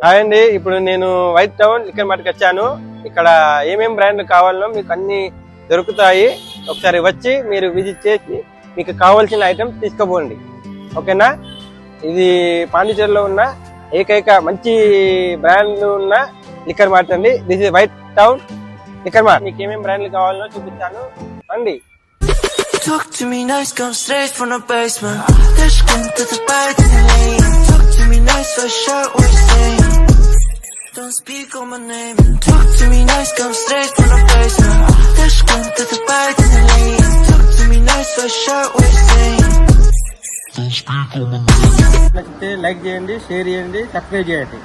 Hi అండి, ఇప్పుడు నేను వైట్ టౌన్ లిక్కర్ మార్ట్కి వచ్చాను. ఇక్కడ ఏమేం బ్రాండ్లు కావాలనో మీకు అన్ని దొరుకుతాయి. ఒకసారి వచ్చి మీరు విజిట్ చేసి మీకు కావాల్సిన ఐటమ్ తీసుకోపోండి, ఓకేనా? ఇది పాండిచేరిలో ఉన్న ఏకైక మంచి బ్రాండ్లు ఉన్న లిక్కర్ మార్ట్ అండి. This is white town liquor mart. మీకు ఏమేం బ్రాండ్లు కావాలనో చూపిస్తాను, రండి. Talk to me nice, come straight from the basement. Let's go to the bike in the lane. Talk to me nice, for sure what you saying. Don't speak on my name. Talk to me nice, come straight from the basement. Let's go to the bike in the lane. Talk to me nice, for sure what you saying. Don't speak on my name. నచ్చితే like చేయండి, share చేయండి, subscribe చేయండి.